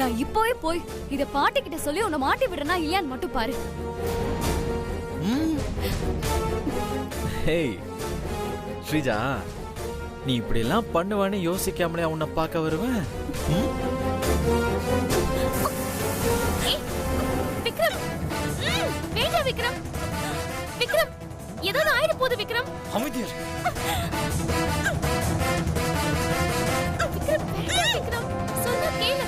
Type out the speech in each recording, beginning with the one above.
நான் இப்போவே போய் இத பாட்டி கிட்ட சொல்லி உன்னை மாட்டி விடுறனா இல்லையான்னு மட்டும் பாரு. ஹேய் ஸ்ரீஜா, நீ இப்படி எல்லாம் பண்ணுவான்னு யோசிக்காமலே உன்னை பார்க்க வருவேன். விக்ரம், வேண்டாம் விக்ரம். விக்ரம், ஏதாவது ஆயிட போகுது விக்ரம். அமைதியார். விக்ரம், வேண்டாம் விக்ரம். சொன்னா கேளு.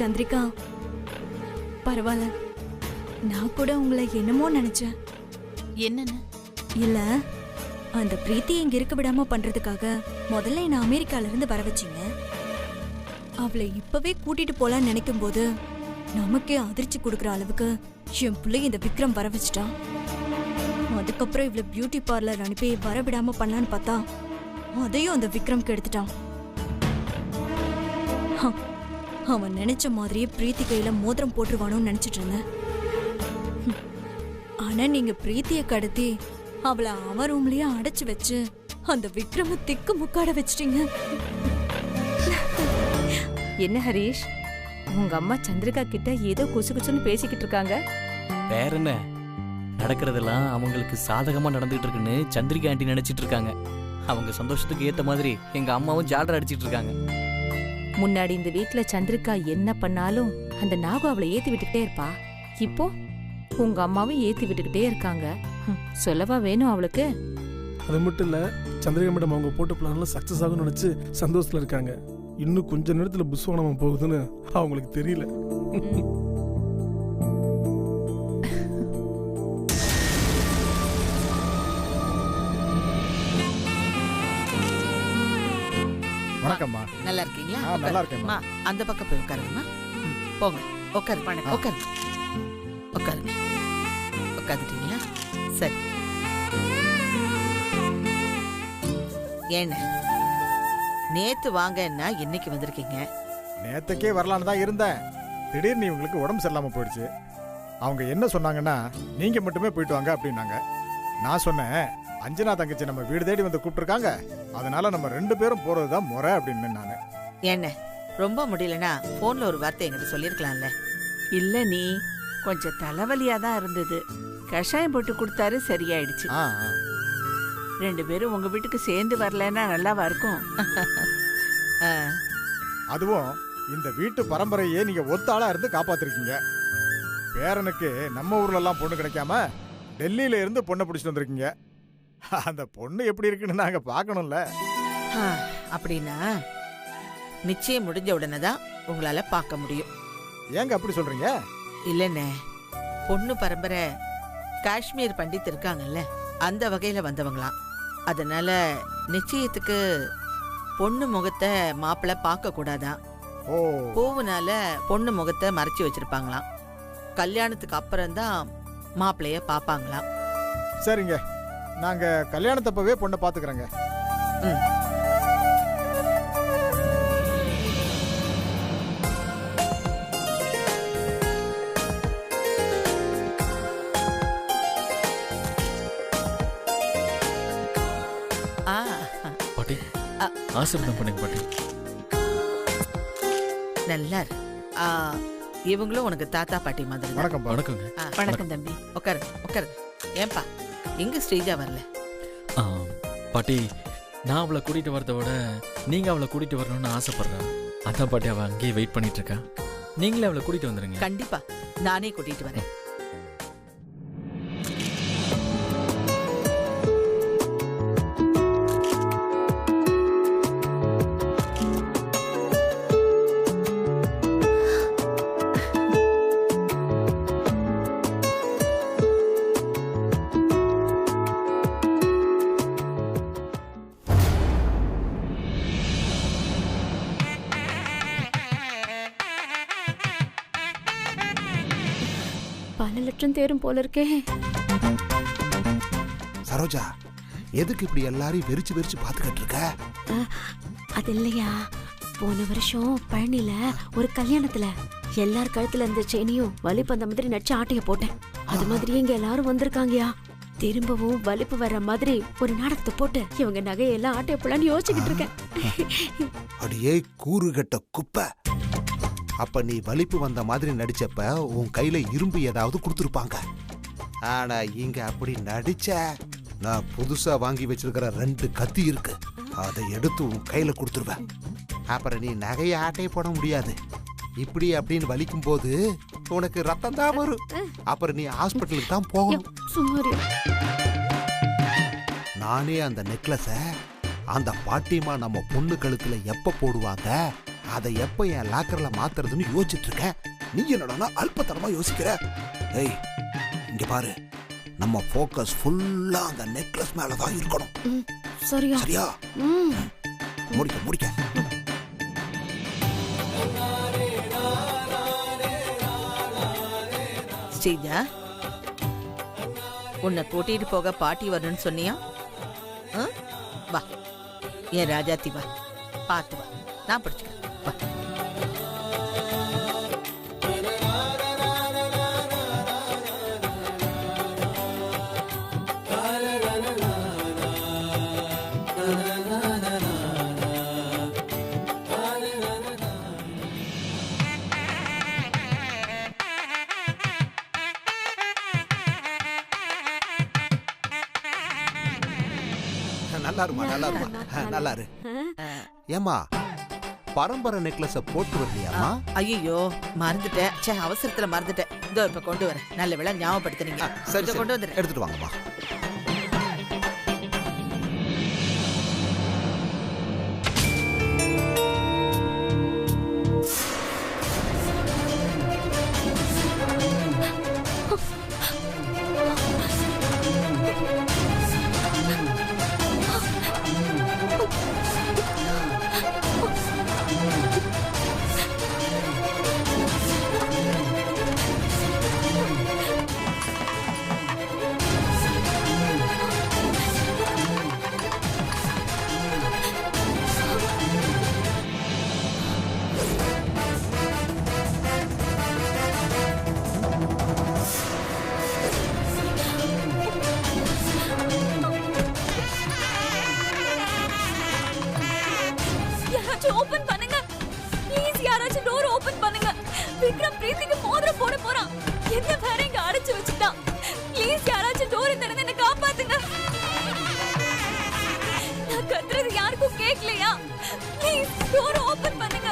சந்திரிகா, பரவாயில்ல. நான் கூட உங்களை என்னமோ நினைச்சேன். என்னன்னு? இல்ல, அந்த பிரீத்தி இங்க இருக்க விடாம பண்றதுக்காக முதல்ல என்ன அமெரிக்கால இருந்து வர வச்சீங்க. அவளை இப்பவே கூட்டிட்டு போலான்னு நினைக்கும் போது நமக்கே அதிர்ச்சி கொடுக்குற அளவுக்கு என் பிள்ளை இந்த விக்ரம் வர வச்சுட்டான். அதுக்கப்புறம் இவ்வளவு பியூட்டி பார்லர் அனுப்பி வர விடாம பண்ணலான்னு பார்த்தா அதையும் அந்த விக்ரம் கெடுத்துட்டான். அவன் நினைச்ச மாதிரியே பிரீத்தி கையில மோதிரம் போட்டுருவானோன்னு நினைச்சிட்டு இருந்தேன். ஆனா நீங்க பிரீத்திய கடத்தி அவளை அவன் ரூம்லயே அடைச்சு வச்சு அந்த விக்ரம திக்கு முக்காட வச்சிட்டீங்க. என்ன ஹரீஷ், உங்க அம்மா சந்திரிகா கிட்ட ஏதோ குசு குசுன்னு பேசிக்கிட்டு இருக்காங்க. வேற என்ன, நடக்கிறதெல்லாம் அவங்களுக்கு சாதகமா நடந்துகிட்டு இருக்குன்னு சந்திரிகா ஆண்டி நினைச்சிட்டு இருக்காங்க. அவங்க சந்தோஷத்துக்கு ஏத்த மாதிரி எங்க அம்மாவும் ஜாலரா அடிச்சிட்டு இருக்காங்க. முன்னாடி இந்த வீட்டுல சந்திரிகா என்ன பண்ணாலும் அந்த நாகு அவளை ஏத்தி விட்டுக்கிட்டே இருப்பா. இப்போ உங்க அம்மாவும் ஏத்தி விட்டுக்கிட்டே இருக்காங்க. சொல்லவா வேணும் அவளுக்கு? அது மட்டும் இல்ல, சந்திரிகா மேடம் அவங்க போட்ட பிளான்ல சக்சஸ் ஆகும்னு நினைச்சு சந்தோஷத்துல இருக்காங்க. இன்னும் கொஞ்ச நேரத்துல புஸ்வானமா போகுதுன்னு அவங்களுக்கு தெரியல. வணக்கம்மா. நல்லா இருக்கீங்களா? நல்லா இருக்கேன்மா. அந்த பக்கம் போய் உட்காருங்கம்மா. போங்க, உட்காரு. உட்காரு, உட்காருங்க. உட்காந்துட்டீங்களா? சரி. ஏண்ண நேத்து வாங்கன்னா இன்னைக்கு வந்திருக்கீங்க? நேத்துக்கே வரலான்னு தான் இருந்தேன். திடீர்னு இவங்களுக்கு உடம்பு சரியில்லாம போயிடுச்சு. அவங்க என்ன சொன்னாங்கன்னா, நீங்க மட்டுமே போயிட்டு வாங்க அப்படின்னாங்க. நான் சொன்னேன், அஞ்சனா தங்கச்சி நம்ம வீடு தேடி வந்து கூப்பிட்டுருக்காங்க, அதனால நம்ம 2 பேரும் போறதுதான் முறை அப்படின்னு. நானு என்ன ரொம்ப முடியலன்னா போன்ல ஒரு வார்த்தை என்கிட்ட சொல்லிருக்கலாம்ல. இல்ல, நீ கொஞ்சம் தலைவலியா தான் இருந்தது. கஷாயம் போட்டு கொடுத்தாரு, சரியாயிடுச்சு. 2 பேரும் உங்க வீட்டுக்கு சேர்ந்து வரலன்னா நல்லாவா இருக்கும்? அதுவும் இந்த வீட்டு பரம்பரையே நீங்க ஒத்தாளா இருந்து காப்பாத்திருக்கீங்க. பேரனுக்கு நம்ம ஊர்ல எல்லாம் பொண்ணு கிடைக்காம டெல்லியில இருந்து பொண்ணை பிடிச்சிட்டு வந்திருக்கீங்க. அந்த பொண்ணு எப்படி இருக்குன்னு நாங்க பாக்கணும்ல. அப்படின்னா நிச்சயம் முடிஞ்ச உடனே தான் உங்களால பார்க்க முடியும். ஏங்க அப்படி சொல்றீங்க? இல்லண்ணே, பொண்ணு பரம்பரை காஷ்மீர் பண்டித் இருக்காங்கல்ல, அந்த வகையில வந்தவங்களாம். அதனால நிச்சயத்துக்கு பொண்ணு முகத்தை மாப்பிள்ளை பார்க்க கூடாதான். பூவுனால பொண்ணு முகத்தை மறைச்சு வச்சிருப்பாங்களாம். கல்யாணத்துக்கு அப்புறம்தான் மாப்பிள்ளைய பாப்பாங்களாம். சரிங்க, நாங்க கல்யாணத்தப்பவே பொண்ணை பாத்துக்கிறோங்க. பாட்டி, ஆசீர்வாதம் பண்ணுங்க பாட்டி. நல்லா இவங்களும் உனக்கு தாத்தா பாட்டி மாதிரி. வணக்கம். வணக்கங்க. வணக்கம் தம்பி. உட்காரு உட்காரு. ஏன்பா எங்க ஸ்ரீஜா வரல? பாட்டி, நான் அவளை கூட்டிட்டு வரதை விட நீங்க அவளை கூட்டிட்டு வரணும்னு ஆசைப்படுறேன். அதான் பாட்டி அவ அங்கேயே வெயிட் பண்ணிட்டு இருக்கா. நீங்களே அவளை கூட்டிட்டு வந்துருங்க. கண்டிப்பா நானே கூட்டிட்டு வரேன். பல லட்சம் தேரும் போல இருக்கே. சரோஜா, எதுக்கு இப்படி எல்லாரையும் வெறிச்சு வெறிச்சு பாத்துக்கிட்டு இருக்க? அது இல்லையா, போன வருஷம் பழனில ஒரு கல்யாணத்துல எல்லார் கழுத்துல இருந்த செயினையும் வலிப்பு அந்த மாதிரி நடிச்சு ஆட்டைய போட்டேன். அது மாதிரியே இங்க எல்லாரும் வந்திருக்காங்கயா. திரும்பவும் வலிப்பு வர்ற மாதிரி ஒரு நாடகத்தை போட்டு இவங்க நகையெல்லாம் ஆட்டைய போலான்னு யோசிச்சுக்கிட்டு இருக்கேன். அடியே கூறுகட்ட குப்பை. அப்ப நீ வலிப்பு வந்த மாதிரி நடிச்சப்ப உன் கையில இரும்பு ஏதாவது கொடுத்துருப்பாங்க. ஆனா இங்க அப்படி நடிச்ச, நான் புதுசா வாங்கி வச்சிருக்கிற 2 கத்தி இருக்கு, அதை எடுத்து உன் கையில கொடுத்துருவேன். அப்புறம் நீ நகையை ஆட்டையை போட முடியாது. இப்படி அப்படின்னு வலிக்கும் போது உனக்கு ரத்தம் தான் வரும். அப்புறம் நீ ஹாஸ்பிட்டலுக்கு தான் போகணும். நானே அந்த நெக்லஸ அந்த பாட்டிமா நம்ம பொண்ணு கழுத்துல எப்ப போடுவாங்க, அதை எப்ப என் லாக்கர்ல மாத்துறதுன்னு யோசிச்சுட்டு இருக்கேன். நீ என்னடா அல்பத்தனமா யோசிக்கிற? ஏய், இங்க பாரு, நம்ம ஃபோக்கஸ் ஃபுல்லா அந்த நெக்லஸ் மேலதான் இருக்கணும். சரியா? முடிக்க முடிக்க. ஸ்ரீஜா, உன்னை கூட்டிட்டு போக பாட்டி வரணும்னு சொன்னியா? வா, என் ராஜாத்தி வா, பார்த்து வா, நான் படிச்சுக்கிறேன். வா. நல்லா இருமா, நல்லா இருமா, நல்லா இரு. ஏமா, பரம்பரை நெக்லஸ போட்டு வரலையாமா? ஐயோ, மறந்துட்டேன். சே, அவசரத்துல மறந்துட்டேன். இதோ இப்ப கொண்டு வரேன். நல்ல வேளை ஞாபகப்படுத்துறீங்க. சரி, கொண்டு வந்துடுறேன். எடுத்துட்டு வாங்கம்மா. ஓபன் பண்ணுங்க ப்ளீஸ். யாராச்சும் டோர் ஓபன் பண்ணுங்க. விக்ரம் பிரீத்திக்கு மோதிரம் போட போறான். என்ன வேற இங்க அடைச்சு வச்சுட்டான். ப்ளீஸ் யாராச்சும் டோர் திறந்து என்ன காப்பாத்துங்க. நான் கத்துறது யாருக்கும் கேட்கலையா? ப்ளீஸ் டோர் ஓபன் பண்ணுங்க.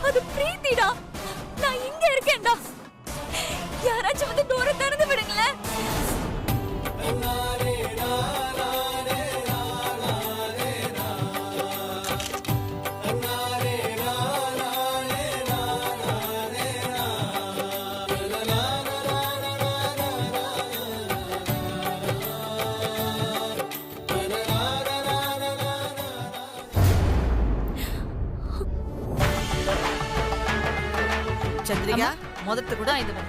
அது பிரீத்திடா. நான் இங்க இருக்கேன்டா. யாராச்சும் வந்து டோரை திறந்து விடுங்களேன். சந்திரிகா முதல்ல கூட இது வா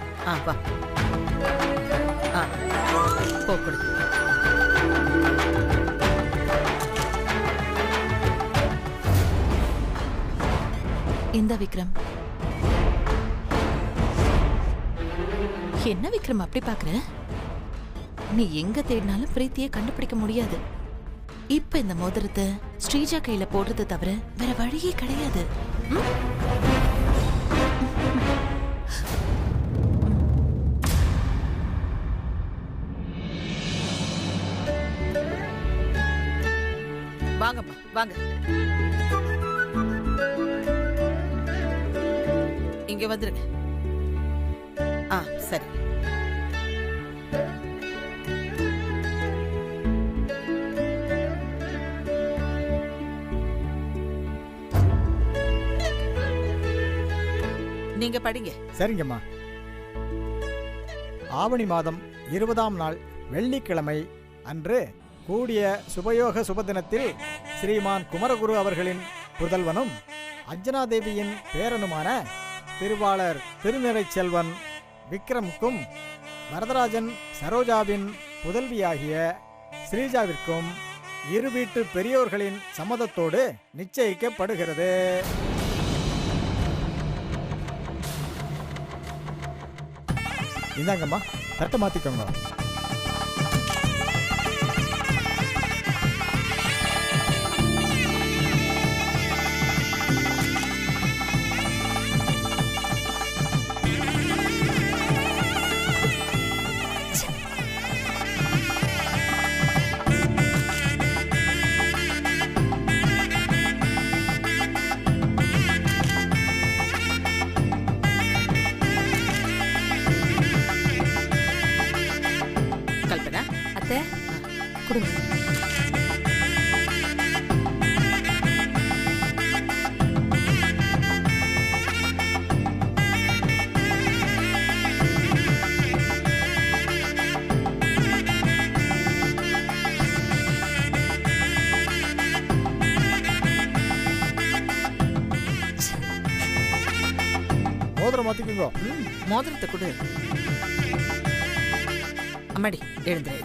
போ கொடு. இந்த விக்ரம் என்ன விக்ரம் அப்படி பாக்குற? நீ எங்க தேடினாலும் பிரீத்தியை கண்டுபிடிக்க முடியாது. இப்ப இந்த மோதிரத்தை ஸ்ரீஜா கையில போடுறது தவிர வேற வழியே கிடையாது. வாங்கம்மா வாங்க. இங்க வந்துருங்க. சரி. நீங்க படிங்க. சரிங்கம்மா. ஆவணி மாதம் 20ஆம் நாள் வெள்ளிக்கிழமை அன்று கூடிய சுபயோக சுபதினத்தில் ஸ்ரீமான் குமரகுரு அவர்களின் புதல்வனும் அஞ்சனாதேவியின் பேரனுமான திருவாளர் திருநிறைச் செல்வன் விக்ரமுக்கும் வரதராஜன் சரோஜாவின் புதல்வியாகிய ஸ்ரீஜாவிற்கும் இரு வீட்டு பெரியோர்களின் சம்மதத்தோடு நிச்சயிக்கப்படுகிறது. இந்தாங்கம்மா, தட்டை மாத்திக்கோங்க. மோதிரம் மாத்திக்கோங்க. மோதிரத்தை கொடு. அம்மாடி எழுந்துரு.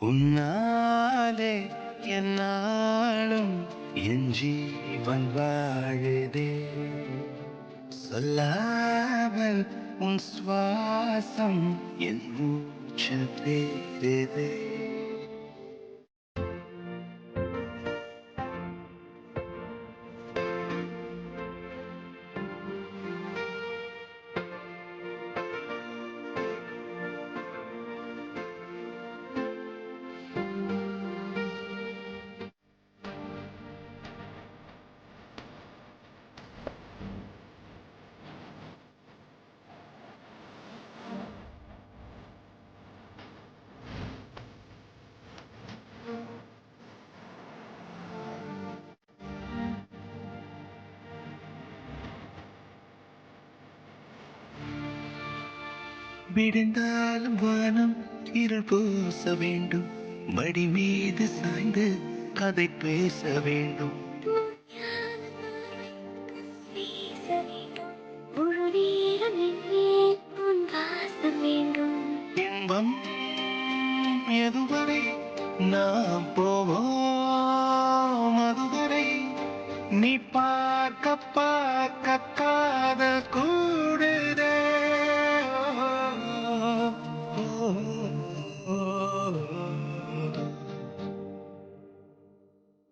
உன்னாலே என்னாலும் என் ஜீவன் வாழுதே, சொல்லாமல் உன் சுவாசம் என் மூச்சு பேசுதே. விடுந்தாலும் வானம் இருள் பூச வேண்டும், மடி மீது சாய்ந்து கதை பேச வேண்டும். என் தூரம் எதுவரை நாம் போவோம் அதுவரை நீ பார்க்க பார்க்க காதல் கூடுதே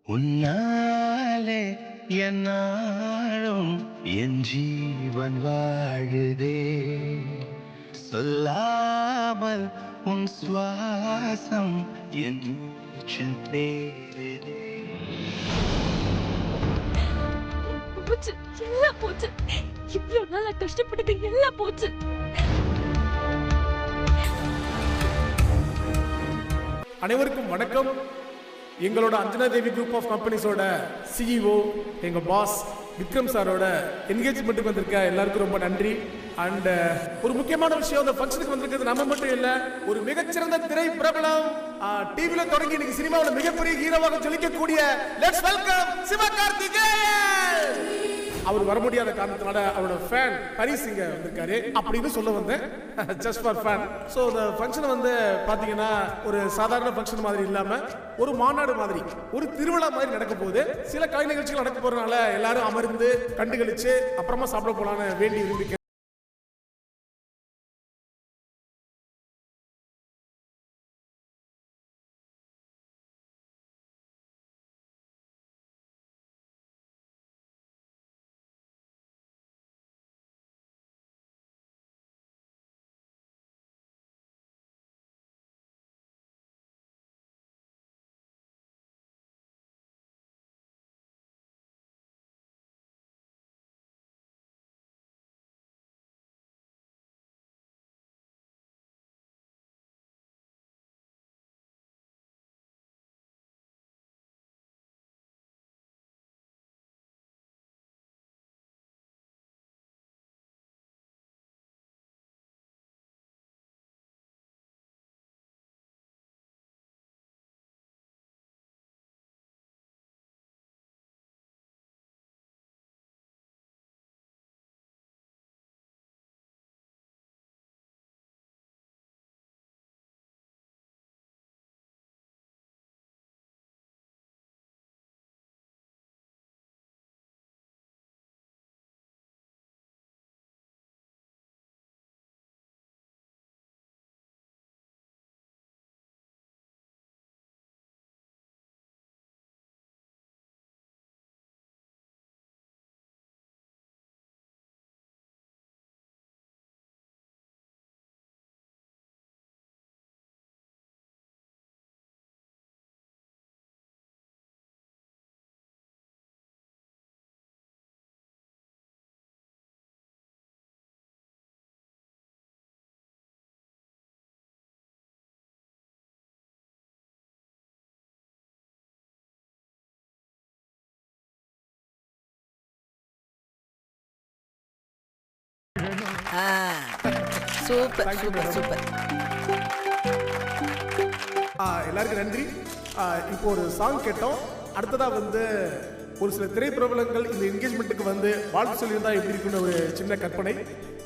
உன்னாலே என்னாலும் என் ஜீவன் வாழுதே சொல்லாமல் உன் சுவாசம் என் தேடுதே போச்சு, எல்லாம் போச்சு. இவ்வளவு நாளா கஷ்டப்பட்டது எல்லாம் போச்சு. அனைவருக்கும் வணக்கம். எங்களோட அஞ்சனா தேவி குரூப் ஆஃப் கம்பெனிஸோட சிஇஓ எங்க பாஸ் விக்ரம் சாரோட என்கேஜ்மெண்ட்டுக்கு வந்திருக்க எல்லாருக்கும் ரொம்ப நன்றி. அண்ட் ஒரு முக்கியமான விஷயம், இந்த ஃபங்க்ஷனுக்கு வந்திருக்கிறது நம்ம மட்டும் இல்ல, ஒரு மிகச்சிறந்த திரை பிரபலம், டிவில தொடங்கி இன்னைக்கு சினிமாவில் மிகப்பெரிய ஹீரோவாக ஜொலிக்கக்கூடிய லெட்ஸ் வெல்கம் சிவகார்த்திகேயன். அவர் வர முடியாத காரணத்தினால அவரோட ஃபேன் ஹரிஸ் இங்க வந்திருக்காரு அப்படின்னு சொல்ல வந்தேன், ஜஸ்ட் ஃபார் ஃபேன். ஸோ இந்த ஃபங்க்ஷன் வந்து பார்த்தீங்கன்னா ஒரு சாதாரண ஃபங்க்ஷன் மாதிரி இல்லாம ஒரு மாநாடு மாதிரி, ஒரு திருவிழா மாதிரி நடக்க போகுது. சில கலை நிகழ்ச்சிகள் நடக்க போறதுனால எல்லாரும் அமர்ந்து கண்டுகளிச்சு அப்புறமா சாப்பிட போலான்னு வேண்டி விரும்பி சூப்பர் சூப்பர் சூப்பர். எல்லாருக்கும் நன்றி. இப்போ ஒரு சாங் கேட்டோம். அடுத்ததா வந்து ஒரு சில திரைப்பிரபலங்கள் இந்த என்கேஜ்மெண்ட்டுக்கு வந்து வாழ்த்து சொல்லியிருந்தா எப்படி இருக்குன்னு ஒரு சின்ன கற்பனை.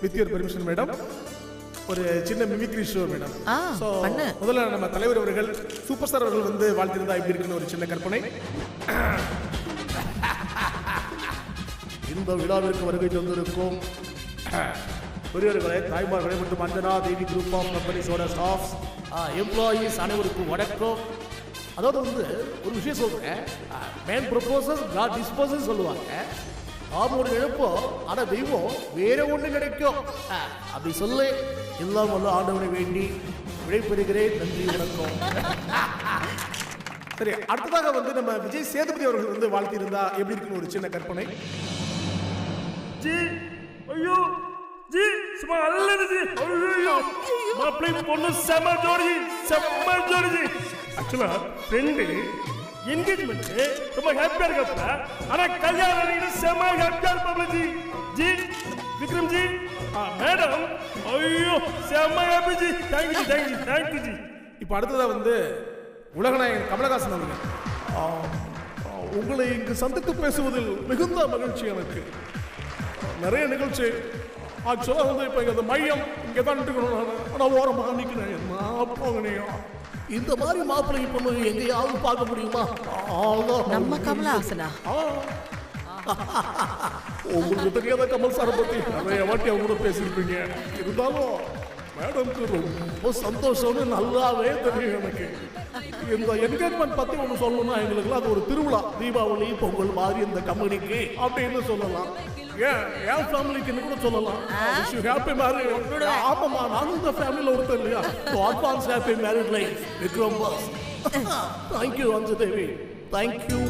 வித் யுவர் பெர்மிஷன் மேடம், ஒரு சின்ன மிமிக்ரி ஷோ மேடம். முதல்ல நம்ம தலைவர் அவர்கள் சூப்பர் ஸ்டார் அவர்கள் வந்து வாழ்த்திருந்தா எப்படி இருக்குன்னு ஒரு சின்ன கற்பனை. இந்த விழாவிற்கு வருகை தந்திருக்கும் பெரியவர்களே, தாய்மார்களே மற்றும் அஞ்சனா தேவி குரூப் ஆஃப் கம்பெனிஸோட ஸ்டாஃப்ஸ், எம்ப்ளாயீஸ் அனைவருக்கும் வணக்கம். அதாவது வந்து ஒரு விஷயம் சொல்றேன், மேன் ப்ரொபோசஸ் காட் டிஸ்போசஸ் சொல்லுவாங்க. நாம் ஒரு இழப்போம், ஆனால் தெய்வம் வேற ஒன்று கிடைக்கும் அப்படி சொல்லு. எல்லாம் வல்ல ஆண்டவனை வேண்டி விடைபெறுகிறேன். நன்றி, வணக்கம். சரி, அடுத்ததாக வந்து நம்ம விஜய் சேதுபதி அவர்கள் வந்து வாழ்த்திருந்தா எப்படி இருக்குன்னு ஒரு சின்ன கற்பனை. ஜி ஐயோ ஜி சும்மா அல்லது ஜி ஐயோ மாப்பிள்ளை பொண்ணு செம ஜோடி ஜி. ஆக்சுவலா ஃப்ரெண்டு என்கேஜ்மெண்ட் ரொம்ப ஹாப்பியா இருக்கப்ப, ஆனா கல்யாணம் செம ஹாப்பியா இருப்பாப்ல ஜி. ஜி விக்ரம் ஜி மேடம் ஐயோ செம ஹாப்பி ஜி. Thank you G. இப்போ அடுத்ததா வந்து உலகநாயகன் கமலஹாசன் அவர்கள், உங்களை இங்கு சந்தித்து பேசுவதில் மிகுந்த மகிழ்ச்சி. எனக்கு நிறைய நிகழ்ச்சி ஆக்சுவலாக வந்து இப்போ இந்த மையம் இங்கே தான் நின்றுக்கணும் ஆனால் ஓரமாக நிற்கிறேன் என்ன போகணையா இந்த மாதிரி மாப்பிள்ளை பொண்ணு எங்கேயாவது பார்க்க முடியுமா? நம்ம கமலஹாசனா? உங்களுக்கு தெரியாத கமல் சாரை பற்றி நிறைய வாட்டி அவங்க கூட பேசியிருப்பீங்க. இருந்தாலும் மேடம்க்கு ரொம்ப சந்தோஷம்னு நல்லாவே தெரியும் எனக்கு. இந்த என்கேஜ்மெண்ட் பற்றி ஒன்று சொல்லணும்னா எங்களுக்குலாம் அது ஒரு திருவிழா. தீபாவளி பொங்கல் மாதிரி இந்த கம்பெனிக்கு அப்படின்னு சொல்லலாம். என் ஃபேமிலிக்குன்னு கூட சொல்லலாம். Happy marriage. ஆமாம்மா, நானும் இந்த ஃபேமிலியில் ஒருத்தர் இல்லையா? Advance happy marriage life Vikram boss. Thank you Anju Devi, thank you.